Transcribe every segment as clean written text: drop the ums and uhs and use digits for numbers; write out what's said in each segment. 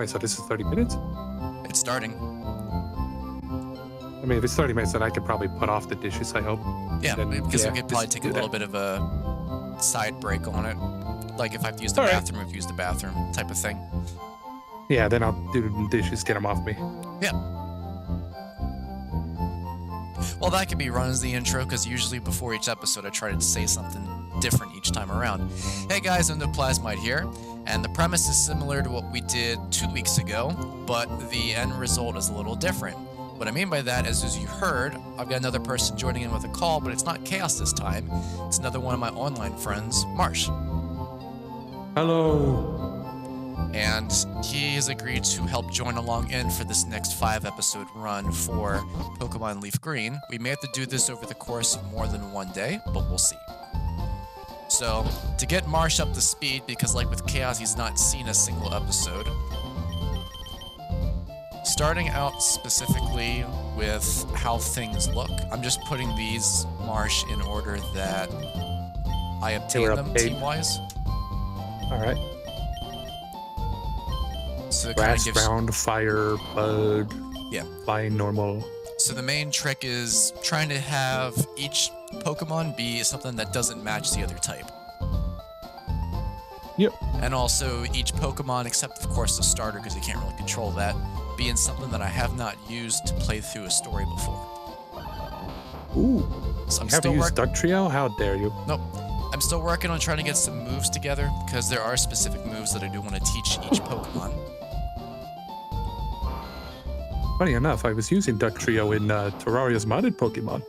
Wait, so this is 30 minutes? It's starting. I mean, if it's 30 minutes, then I could probably put off the dishes, I hope. Yeah, Then, because yeah, we could probably just take a do little that. bit of a side break on it. Like if I have to use the All right. bathroom, we've used the bathroom type of thing. Yeah, then I'll do the dishes, get them off me. Yeah. Well, that could be run as the intro, because usually before each episode I try to say something different each time around. Hey guys, EndoPlasmite here, and the premise is similar to what we did 2 weeks ago, but the end result is a little different. What I mean by that is, as you heard, I've got another person joining in with a call, but it's not Chaos this time. It's another one of my online friends, Marsh. Hello. And he has agreed to help join along in for this next 5-episode run for Pokemon LeafGreen. We may have to do this over the course of more than one day, but we'll see. So, to get Marsh up to speed, because like with Chaos, he's not seen a single episode, starting out specifically with how things look, I'm just putting these, Marsh, in order that I obtain them team-wise. All right. So it kind of Grass, gives... ground, fire, bug, Yeah. flying, normal. So the main trick is trying to have each Pokemon be something that doesn't match the other type. Yep. And also each Pokemon, except of course the starter, because you can't really control that, being something that I have not used to play through a story before. Ooh. So I'm You have to still use working. Duck Trio? How dare you? Nope. I'm still working on trying to get some moves together, because there are specific moves that I do want to teach each Pokemon. Funny enough, I was using Duck Trio in Terraria's modded Pokemon.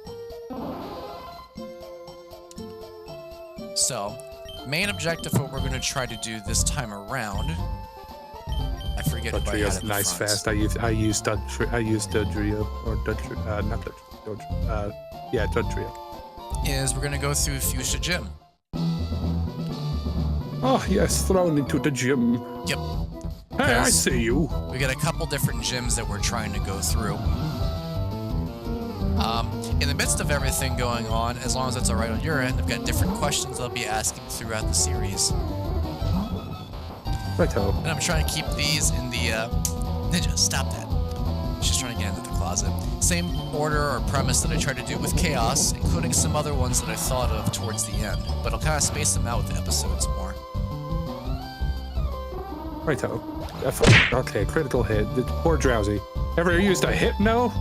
So, main objective, what we're going to try to do this time around, I forget Duck who I had Trio's in the nice, front. fast. I used Duck Trio, or Duck Trio, not Duck Trio, yeah, Duck Trio. Is we're going to go through Fuchsia Gym. Oh yes, thrown into the gym. Yep. Hey, I Yes. see you. We got a couple different gyms that we're trying to go through. In the midst of everything going on, as long as that's alright on your end, I've got different questions I'll be asking throughout the series. Righto. And I'm trying to keep these in the, Ninja, stop that. She's trying to get into the closet. Same order or premise that I tried to do with Chaos, including some other ones that I thought of towards the end, but I'll kind of space them out with the episodes more. Righto. Okay, critical hit. Poor Drowsy. Ever used a Hypno?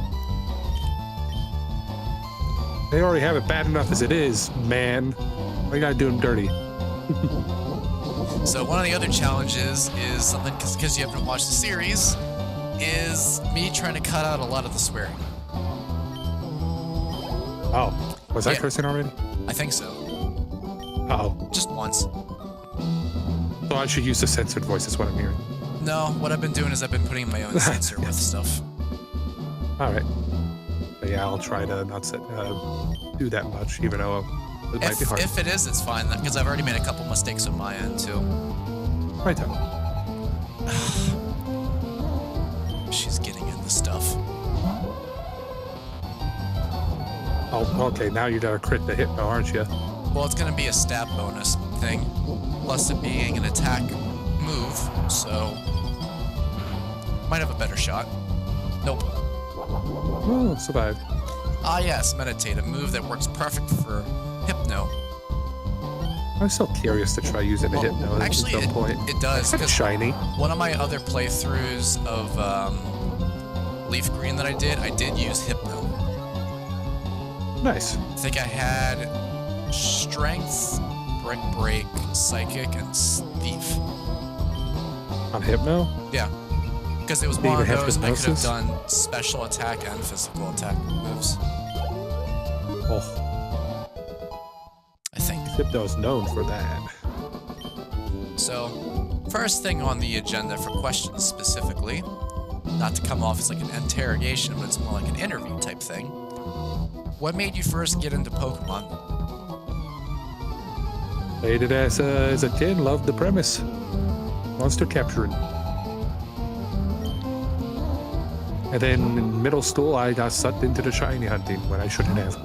They already have it bad enough as it is, man. Why you gotta do them dirty? So one of the other challenges is something, because you haven't watched the series, is me trying to cut out a lot of the swearing. Oh, was I Yeah. cursing already? I think so. Uh-oh. Just once. So I should use the censored voice, is what I'm hearing. No, what I've been doing is I've been putting my own censor with stuff. Alright. Yeah, I'll try to not do that much, even though it might be hard. If it is, it's fine, because I've already made a couple mistakes on my end, too. Righto. She's getting into stuff. Oh, okay, now you gotta crit the Hypno, aren't you? Well, it's going to be a stab bonus thing, plus it being an attack move, so might have a better shot. Nope. Oh, survived. Ah yes, Meditate, a move that works perfect for Hypno. I'm so curious to try using the Well, Hypno at actually, some point. it does, It's because shiny. one of my other playthroughs of LeafGreen that I did use Hypno. Nice. I think I had Strength, Brick Break, Psychic, and Thief. On Hypno? Yeah. Because it was Do you one of even have those I could have hypnosis? done special attack and physical attack moves. Oh, I think. Hypno's known for that. So, first thing on the agenda for questions specifically, not to come off as like an interrogation, but it's more like an interview type thing. What made you first get into Pokemon? Played it as a kid, loved the premise. Monster capturing. And then in middle school, I got sucked into the shiny hunting when I shouldn't have.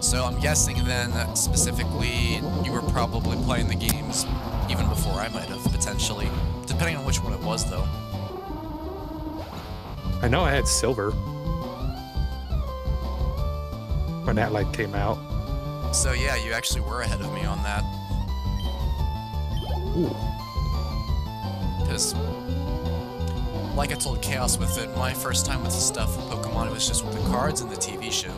So I'm guessing then that specifically you were probably playing the games even before I might have, potentially, to depending on which one it was, though. I know I had silver when that like came out. So yeah, you actually were ahead of me on that. Ooh. Because, like I told Chaos with it, my first time with the stuff with Pokemon, it was just with the cards and the TV show.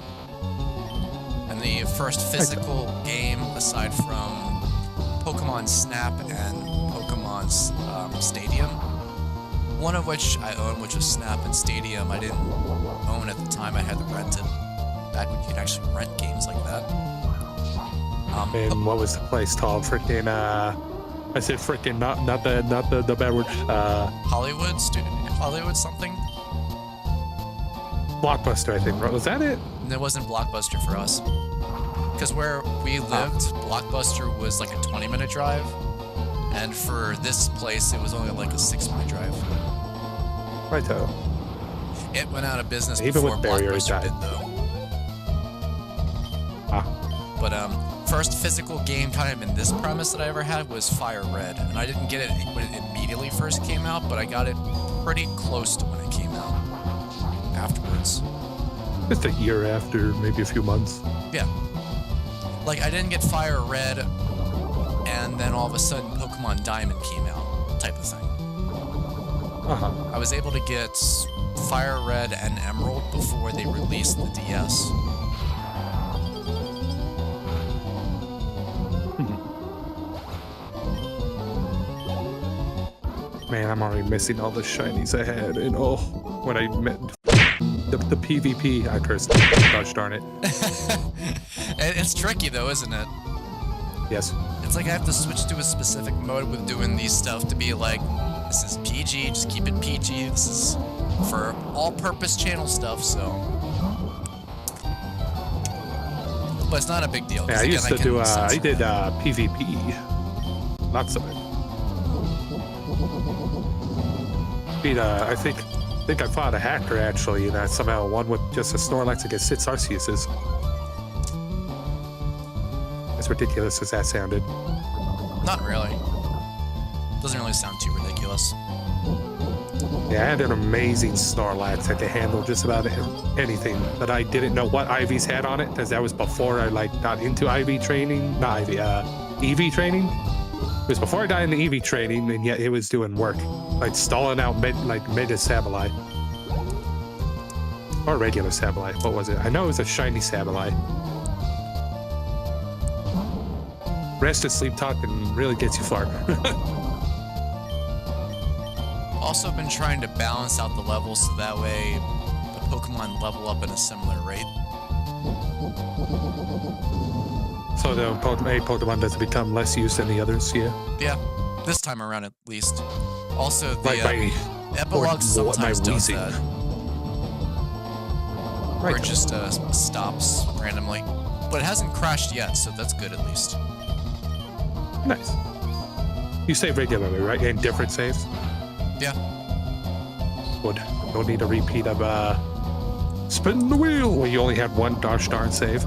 And the first physical game, aside from Pokemon Snap and Pokemon Stadium, one of which I own, which was Snap and Stadium, I didn't own at the time. I had to rent it. Back when you could actually rent games like that. And what was the place called? Freaking I said freaking not the bad word. Hollywood something. Blockbuster, I think. Was that it? And it wasn't Blockbuster for us. Because where we lived, Blockbuster was like a 20-minute drive. And for this place, it was only like a 6-minute drive. Righto. It went out of business Even before with barriers Blockbuster died. did, though. But first physical game time in this premise that I ever had was Fire Red. And I didn't get it when it immediately first came out, but I got it pretty close to when it came out afterwards. Just a year after, maybe a few months. Yeah. Like, I didn't get Fire Red, and then all of a sudden Pokemon Diamond came out, type of thing. Uh-huh. I was able to get Fire Red and Emerald before they released the DS. Man, I'm already missing all the shinies I had, and oh, when I met the PvP, I cursed. Gosh darn it. It's tricky though, isn't it? Yes. It's like I have to switch to a specific mode with doing these stuff to be like, this is PG, just keep it PG. This is for all-purpose channel stuff, so. But it's not a big deal. Yeah, I used to do. I did PvP. Lots of it. I think I fought a hacker actually, and I somehow won with just a Snorlax against 6 Arceuses. As ridiculous as that sounded. Not really. Doesn't really sound too ridiculous. Yeah, I had an amazing Snorlax that could handle just about anything, but I didn't know what IVs had on it, because that was before I like got into IV training, not IV, EV training. It was before I got into EV training, and yet it was doing work. Like stalling out Mega Sableye. Or regular Sableye, what was it? I know it was a shiny Sableye. Rest and sleep talking really gets you far. Also been trying to balance out the levels so that way the Pokemon level up at a similar rate. So the Pokemon doesn't become less used than the others, yeah? Yeah, this time around at least. Also, the Like epilogue sometimes does that. Or Right. it just stops randomly. But it hasn't crashed yet, so that's good at least. Nice. You save regularly, right? And different saves? Yeah. Good. Don't need a repeat of spin the wheel where you only had one gosh darn save.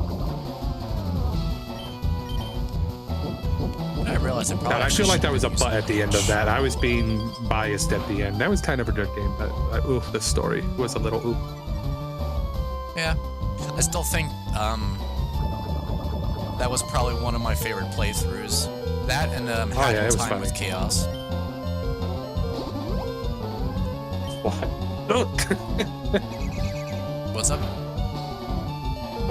I realized it probably. God, I feel like that was a butt at the end of that. I was being biased at the end. That was kind of a good game, but oof, the story was a little oof. Yeah. I still think that was probably one of my favorite playthroughs. That and Hat in Time with Chaos. What? Look. What's up?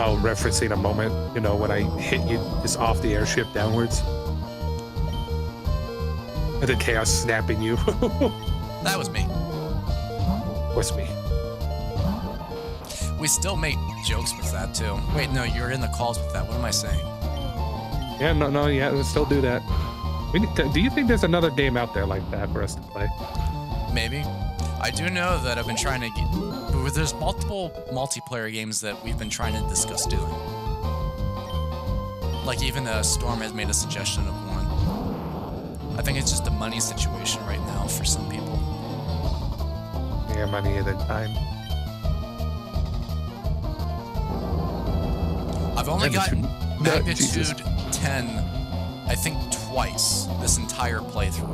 Oh, referencing a moment, you know, when I hit you just off the airship downwards. And the Chaos snapping you. That was me. Was me. We still make jokes with that too. Wait, no, you're in the calls with that. What am I saying? Yeah, yeah, we'll still do that. Do you think there's another game out there like that for us to play? Maybe. I do know that I've been trying to get... There's multiple multiplayer games that we've been trying to discuss doing. Like even Storm has made a suggestion of one. I think it's just a money situation right now for some people. Yeah, money and then time. I've only gotten Magnitude Jesus. 10, I think twice, this entire playthrough.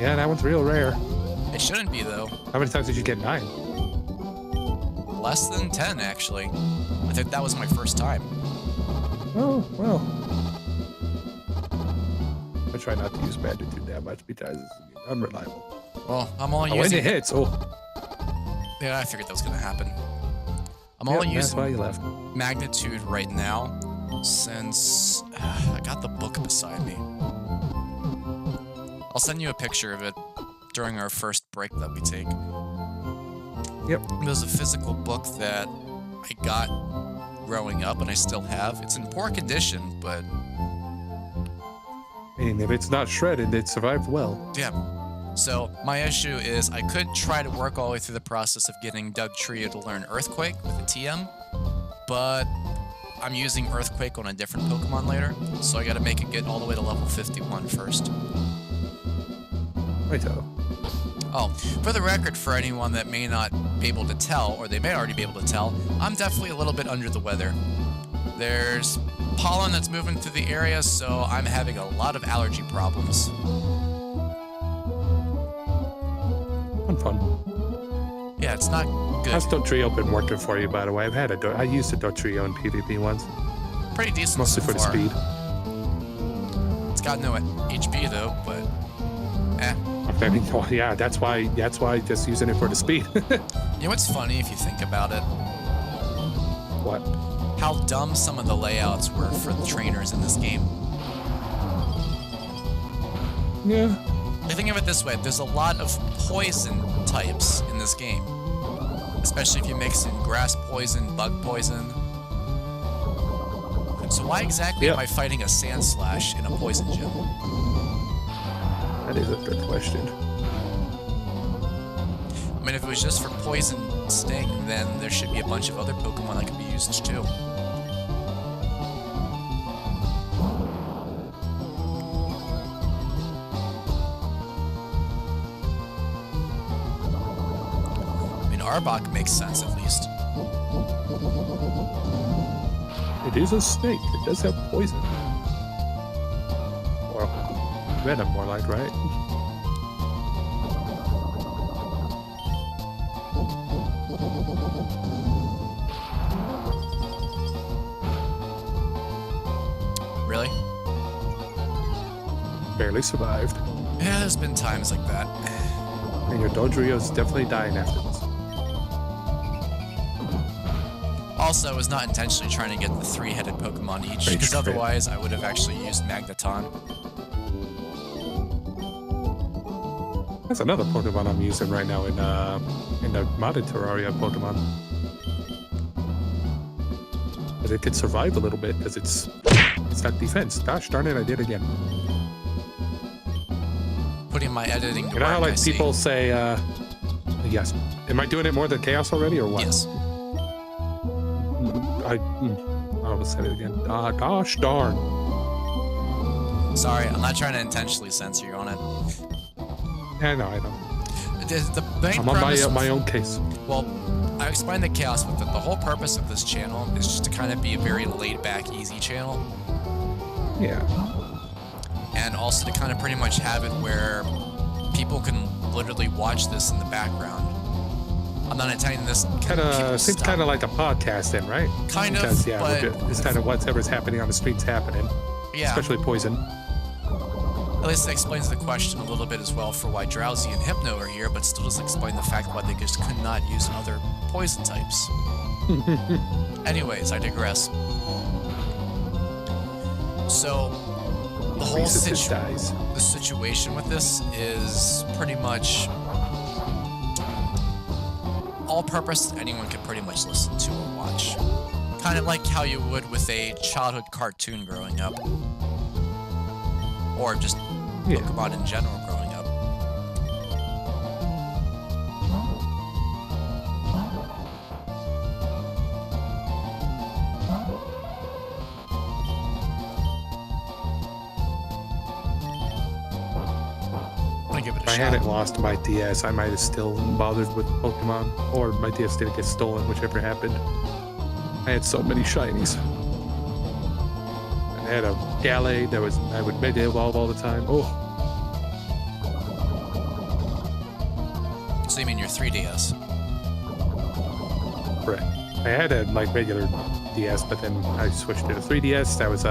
Yeah, that one's real rare. It shouldn't be, though. How many times did you get 9? Less than 10, actually. I think that was my first time. Oh, well. I try not to use magnitude that much because it's unreliable. Well, I'm only Oh, when using... it hits, oh. Yeah, I figured that was going to happen. I'm only Yep, that's why you using left. magnitude right now since I got the book beside me. I'll send you a picture of it during our first break that we take. Yep. There's a physical book that I got growing up and I still have. It's in poor condition, but I mean, if it's not shredded, it survived well. yeah. So my issue is I could try to work all the way through the process of getting Doug Trio to learn Earthquake with a TM, but I'm using Earthquake on a different Pokemon later, so I gotta make it get all the way to level 51 first. Right, so. Oh, for the record, for anyone that may not be able to tell, or they may already be able to tell, I'm definitely a little bit under the weather. There's pollen that's moving through the area, so I'm having a lot of allergy problems. Fun. Yeah, it's not good. How's Dotrio been working for you, by the way? I used a Dotrio in PvP once. Pretty decent Mostly so for the far. speed. It's got no HP though, but eh. I mean, oh, yeah, that's why just using it for the speed. You know what's funny if you think about it? What? How dumb some of the layouts were for the trainers in this game. Yeah. Think of it this way, there's a lot of poison types in this game. Especially if you mix in grass poison, bug poison. So why exactly am I fighting a Sand Slash in a poison gym? That is a good question. I mean, if it was just for poison sting, then there should be a bunch of other Pokemon that could be used too. Arbok makes sense, at least. It is a snake. It does have poison. Or venom, more like, right? Really? Barely survived. Yeah, there's been times like that. And your Dodrio's definitely dying after this. Also, I was not intentionally trying to get the 3-headed Pokemon each, because otherwise I would have actually used Magneton. That's another Pokemon I'm using right now in the modded Terraria Pokemon. But it could survive a little bit because it's got defense. Gosh darn it, I did again. Putting my editing to You know how work, like people say, yes. Am I doing it more than Chaos already or what? Yes. I almost said it again. Gosh darn. Sorry, I'm not trying to intentionally censor you on it. Yeah, no, I know. The main I'm on premise my own case. Well, I explained the Chaos with it. The whole purpose of this channel is just to kind of be a very laid-back, easy channel. Yeah. And also to kind of pretty much have it where people can literally watch this in the background. I'm not intending this. Seems kind of like a podcast, then, right? Kind of. Because, yeah, but it's kind of whatever's happening on the streets happening. Yeah. Especially poison. At least it explains the question a little bit as well for why Drowsy and Hypno are here, but still doesn't explain the fact why they just could not use other poison types. Anyways, I digress. So, the whole situation with this is pretty much all purpose anyone can pretty much listen to or watch. Kind of like how you would with a childhood cartoon growing up. Or just Pokemon in general growing up. If I hadn't lost my DS, I might have still bothered with Pokemon, or my DS didn't get stolen, whichever happened. I had so many shinies. I had a Gallade that I would Mega Evolve all the time. Oh. So you mean your 3DS? Correct. I had a like regular DS, but then I switched to the 3DS. That was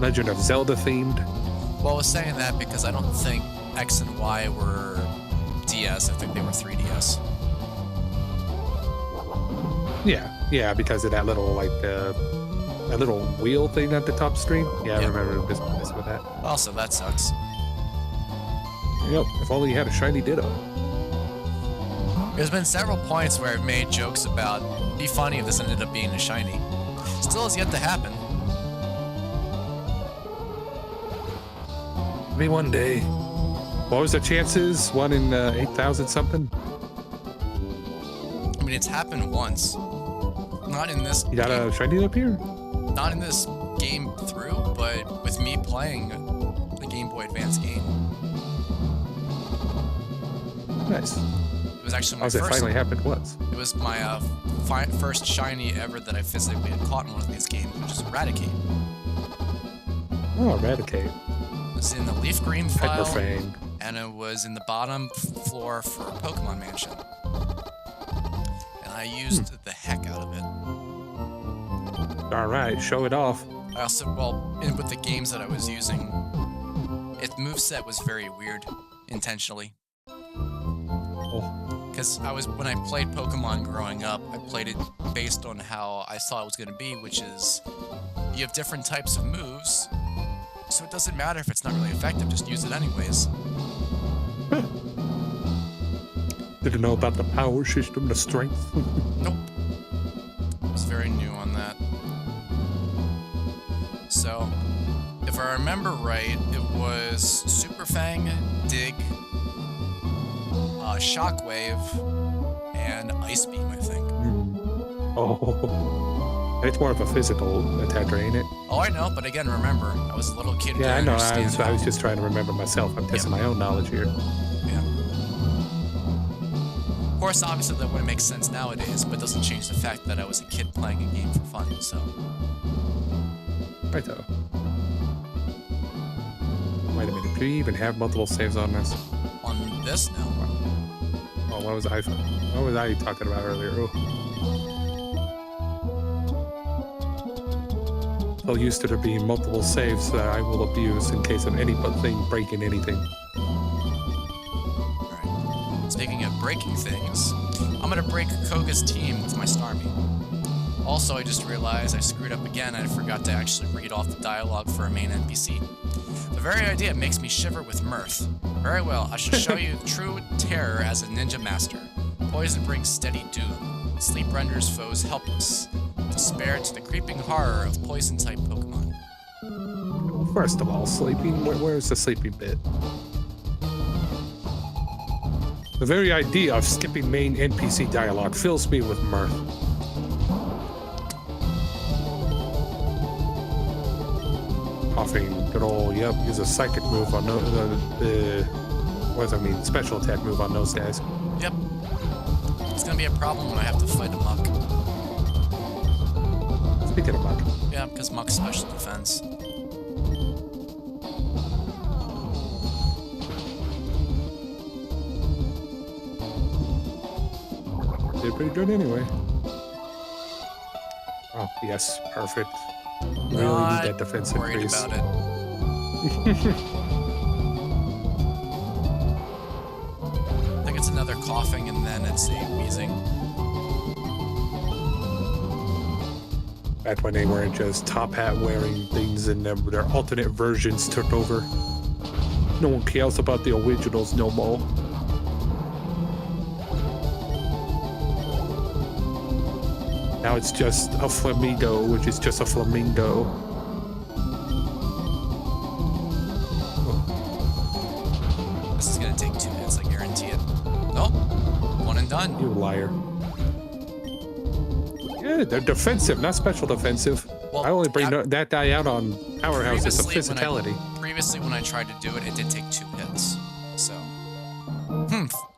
Legend of Zelda themed. Well, I was saying that because I don't think X and Y were DS. I think they were 3DS. Yeah, because of that little like that little wheel thing at the top screen. Yeah, I remember this with that. Also, that sucks. Yep. If only you had a shiny Ditto. There's been several points where I've made jokes about it'd be funny if this ended up being a shiny. Still has yet to happen. Maybe one day. What was the chances? 1 in 8,000 something? I mean, it's happened once. Not in this You got game, a shiny up here? not in this game through, but with me playing the Game Boy Advance game. Nice. It was actually my How's it first. finally happened once? It was my first shiny ever that I physically had caught in one of these games, which is Eradicate. Oh, Eradicate. It was in the LeafGreen file, Hyperfang. and it was in the bottom floor for Pokemon Mansion. And I used the heck out of it. All right, show it off. I also, with the games that I was using, its moveset was very weird, intentionally. Oh, Because when I played Pokemon growing up, I played it based on how I thought it was going to be, which is you have different types of moves, so it doesn't matter if it's not really effective, just use it anyways. didn't know about the power system, the strength. Nope. I was very new on that. So, if I remember right, it was Super Fang, Dig, Shockwave, and Ice Beam, I think. Oh, it's more of a physical attacker, ain't it? Oh, I know, but again, remember, I was a little kid who Yeah, I didn't know. understand. I was just trying to remember myself. I'm testing my own knowledge here. Yeah. Of course, obviously, that wouldn't make sense nowadays, but it doesn't change the fact that I was a kid playing a game for fun, so. Right though. Wait a minute. Do you even have multiple saves on this? On this now. Oh, what was I talking about earlier? Oh. So used to there being multiple saves that I will abuse in case of anything breaking anything. Alright. Speaking of breaking things, I'm gonna break Koga's team with my Starmie. Also, I just realized I screwed up again and I forgot to actually read off the dialogue for a main NPC. The very idea makes me shiver with mirth. Very well, I shall show you true terror as a ninja master. Poison brings steady doom. Sleep renders foes helpless. Despair to the creeping horror of poison-type Pokemon. First of all, sleeping. Where's the sleeping bit? The very idea of skipping main NPC dialogue fills me with mirth. Coughing, good old, yep, use a psychic move on what does that mean? Special attack move on those guys. Yep. It's gonna be a problem when I have to fight a Muck. Speaking of Muck. Yeah, because Muck's special defense. Did pretty good anyway. Oh, yes, perfect. Really need that defense worried increase. about it. I think it's another coughing and then it's a wheezing. Back when they weren't just top hat wearing things and their alternate versions took over. No one cares about the originals no more. Now it's just a flamingo, which is just a flamingo. This is gonna take 2 hits, I guarantee it. Nope. One and done. You liar. Yeah, they're defensive, not special defensive. Well, I only bring that guy out on powerhouses of physicality. Previously, when I tried to do it, it did take 2 hits. So.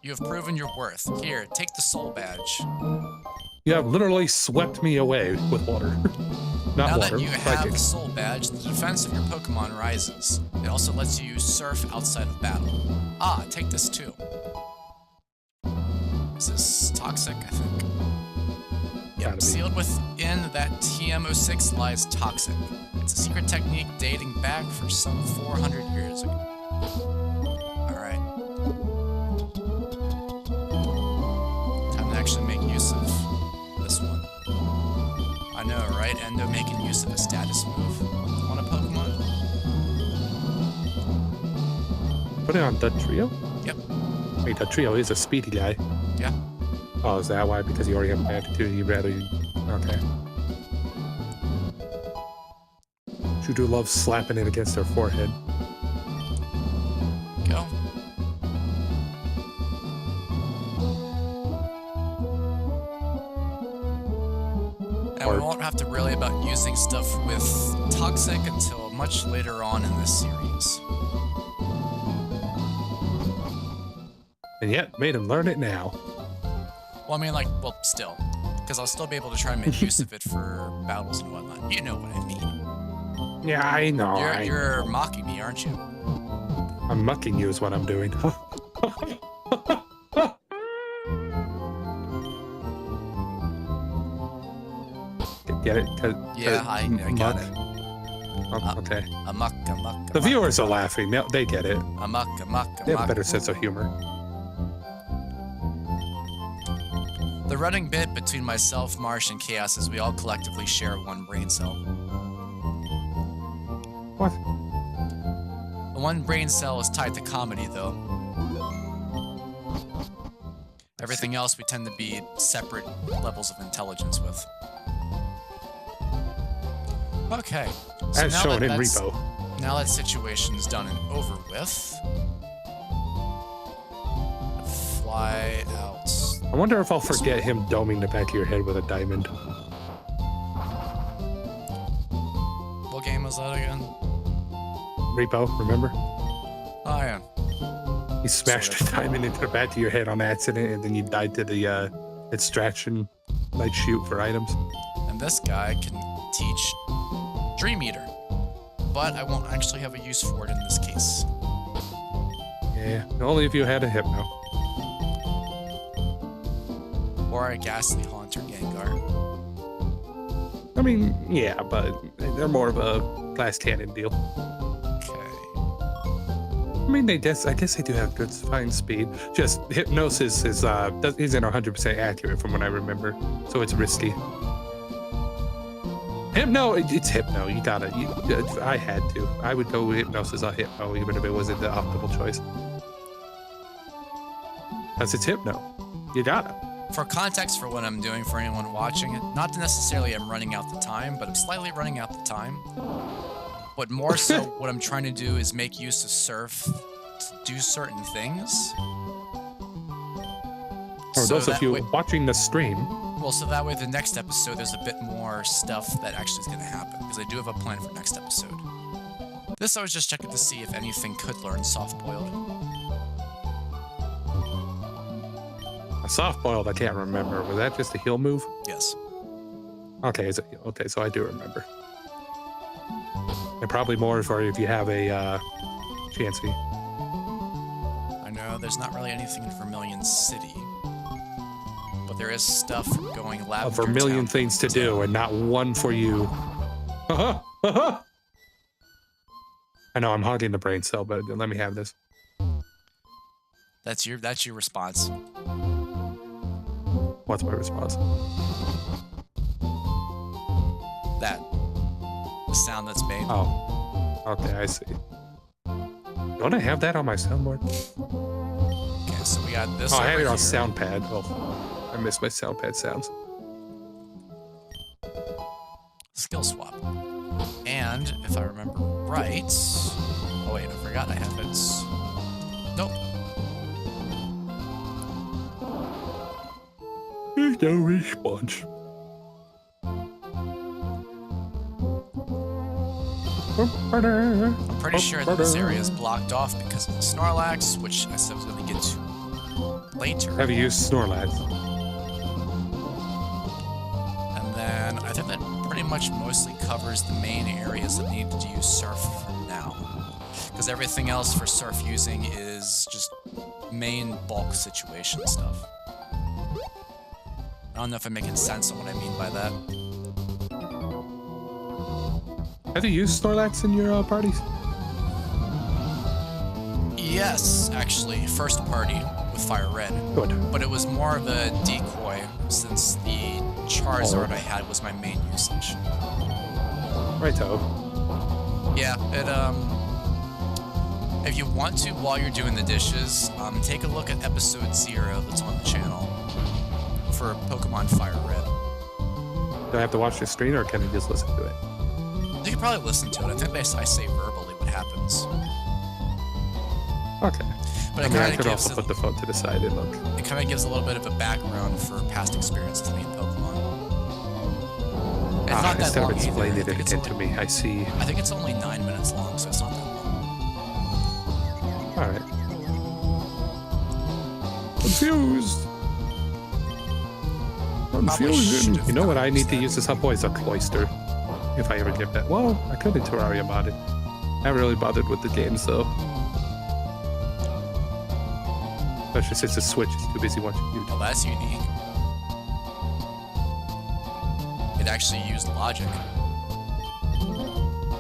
You have proven your worth. Here, take the soul badge. You have literally swept me away with water. Not Now water, that you have psychic. the soul badge, the defense of your Pokemon rises. It also lets you surf outside of battle. Ah, take this too. Is this toxic? I think. Gotta Yep, be. sealed within that TM06 lies toxic. It's a secret technique dating back for some 400 years ago. Alright. Time to actually make use of this one. I know, right? Endo making use of a status move on a Pokemon? Put it on Dugtrio? Yep. Wait, Dugtrio is a speedy guy. Yeah. Oh, is that why? Because you already have an attitude, you'd rather... Okay. Juju loves slapping it against her forehead. Go. And we won't have to worry about using stuff with toxic until much later on in this series. And yet, made him learn it now. Well, I mean, like, well, still. Because I'll still be able to try and make use of it for battles and whatnot. You know what I mean. Yeah, I know. You're mocking me, aren't you? I'm mucking you is what I'm doing. Get it? Yeah, I got it. Oh, okay. Amok. The viewers are laughing. They get it. Amok. They have a better sense of humor. The running bit between myself, Marsh, and Chaos is we all collectively share one brain cell. What? The one brain cell is tied to comedy, though. Everything else we tend to be separate levels of intelligence with. Okay. So As shown in Repo. Now that situation's done and over with. Fly out. I wonder if I'll forget him doming the back of your head with a diamond. What game was that again? Repo, remember? Oh, yeah. He smashed a diamond into the back of your head on accident, and then you died to the extraction, like, shoot for items. And this guy can teach Dream Eater, but I won't actually have a use for it in this case. Yeah, only if you had a Hypno. Or a Ghastly Haunter Gengar. I mean, yeah, but they're more of a glass cannon deal. Okay. I mean, I guess they do have good fine speed. Just Hypnosis isn't 100% accurate from what I remember, so it's risky. Hypno, it's Hypno. You gotta. I had to. I would go with Hypnosis on Hypno, even if it wasn't the optimal choice. Because it's Hypno. You gotta. For context for what I'm doing for anyone watching, not necessarily I'm running out the time, but I'm slightly running out the time. But more so, what I'm trying to do is make use of Surf to do certain things. For those of you watching the stream. Well, so that way the next episode there's a bit more stuff that actually is going to happen, because I do have a plan for next episode. This I was just checking to see if anything could learn soft-boiled. A soft-boiled, I can't remember. Was that just a heal move? Yes. Okay, so I do remember. And probably more for if you have a Chansey. I know there's not really anything in Vermilion City. But there is stuff going Lavender For a million Town. things to do, and not one for you. I know I'm hogging the brain cell, but let me have this. That's your response. What's my response? That. The sound that's made. Oh, okay, I see. Don't I have that on my soundboard? Okay, so we got this. Oh, I have it on here. SoundPad. Oh, I miss my SoundPad sounds. Skill swap. And if I remember right. Oh wait, I forgot I have it. Nope. There's no response. I'm pretty sure that this area is blocked off because of the Snorlax, which I said I was going to get to later. Have you used Snorlax? And then I think that pretty much mostly covers the main areas that need to use Surf for now. Because everything else for Surf using is just main bulk situation stuff. I don't know if I'm making sense on what I mean by that. Have you used Snorlax in your parties? Yes, actually, first party with Fire Red. Good. But it was more of a decoy since the Charizard I had was my main usage. Righto. Yeah, if you want to, while you're doing the dishes, take a look at episode 0 that's on the channel for Pokemon Fire Red. Do I have to watch the screen or can I just listen to it? You can probably listen to it. I think I say verbally what happens. Okay. But I mean, I could also put the phone to the side and look. It kind of gives a little bit of a background for past experience with me in Pokemon. It's not that instead long of explaining either. it again to me, I see. I think it's only 9 minutes long, so it's not that long. Alright. Confused. Confusion. You know what I need to use this up is a cloister. If I ever get that. Well, I could in Terraria modded. I haven't really bothered with the games though. Especially since the Switch is too busy watching YouTube. Well, that's unique. It actually used logic.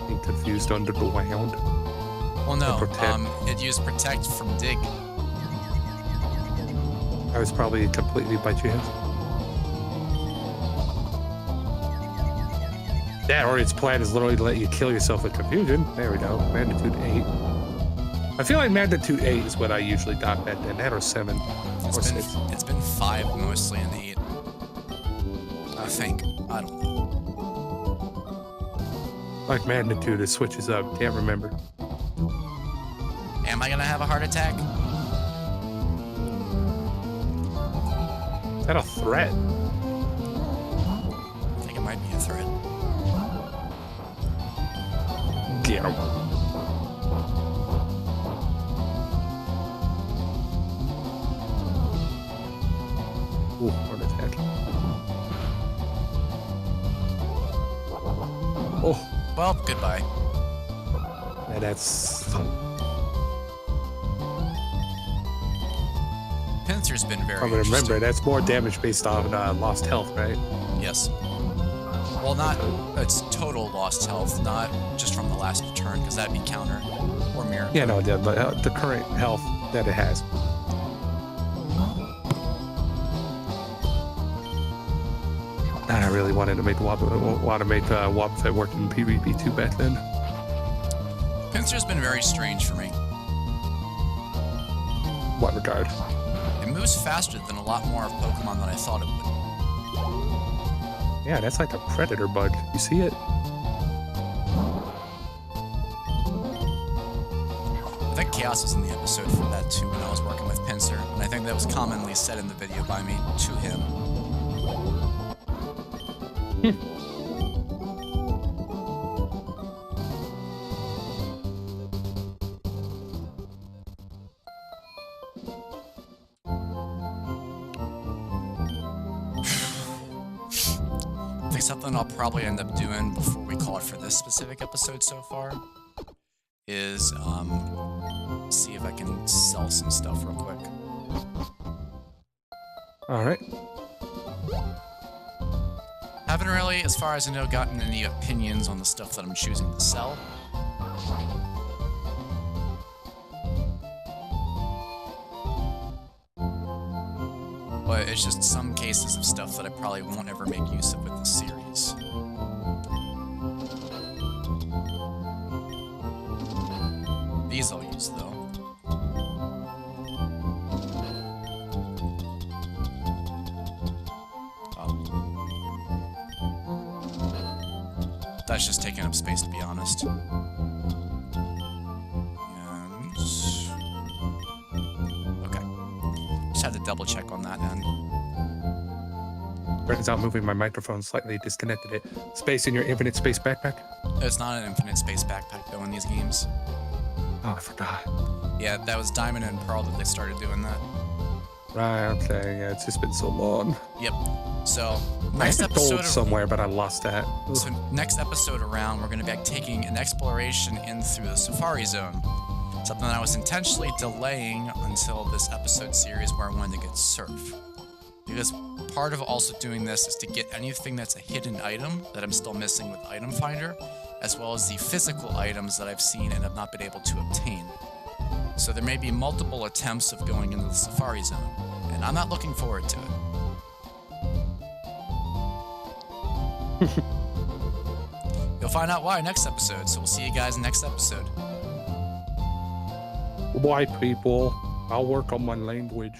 Being confused under the wound. Well, no, it used protect from dig. I was probably completely by chance. Yeah, or its plan is literally to let you kill yourself with confusion. There we go. Magnitude 8. I feel like magnitude 8 is what I usually dot bet in. That or 7 or 6. It's been 5 mostly in 8. I think. I don't know. Like magnitude, it switches up. Can't remember. Am I gonna have a heart attack? Is that a threat? I think it might be a threat. Get him. Ooh, heart attack. Oh. Well, goodbye. Yeah, that's... Pincer's been very I'm gonna interesting. remember, that's more damage based on lost health, right? Yes. Well, not... It's total lost health, not just from the last turn, because that'd be counter or mirror. Yeah, no, the current health that it has. I really wanted to make Wobbuffet work in PvP 2 back then. Pincer's been very strange for me. What regard? It moves faster than a lot more of Pokemon than I thought it would. Yeah, that's like a predator bug. You see it? I think Chaos was in the episode for that too when I was working with Pincer, and I think that was commonly said in the video by me to him. I think something I'll probably end up doing before we call it for this specific episode so far is see if I can sell some stuff real quick. All right. Haven't really, as far as I know, gotten any opinions on the stuff that I'm choosing to sell. But it's just some cases of stuff that I probably won't ever make use of with the series. These I'll use, though. That's just taking up space, to be honest. And... okay. Just had to double check on that end. Turns out moving my microphone slightly disconnected it. Space in your infinite space backpack? It's not an infinite space backpack, though, in these games. Oh, I forgot. Yeah, that was Diamond and Pearl that they started doing that. Right, okay. Yeah, it's just been so long. Yep. So, I next had episode... gold somewhere, but I lost that. Ugh. So next episode around, we're going to be taking an exploration in through the Safari Zone. Something that I was intentionally delaying until this episode series where I wanted to get surf. because part of also doing this is to get anything that's a hidden item that I'm still missing with Item Finder, as well as the physical items that I've seen and have not been able to obtain. So there may be multiple attempts of going into the Safari Zone, and I'm not looking forward to it. You'll find out why next episode, so we'll see you guys next episode. White people, I'll work on my language.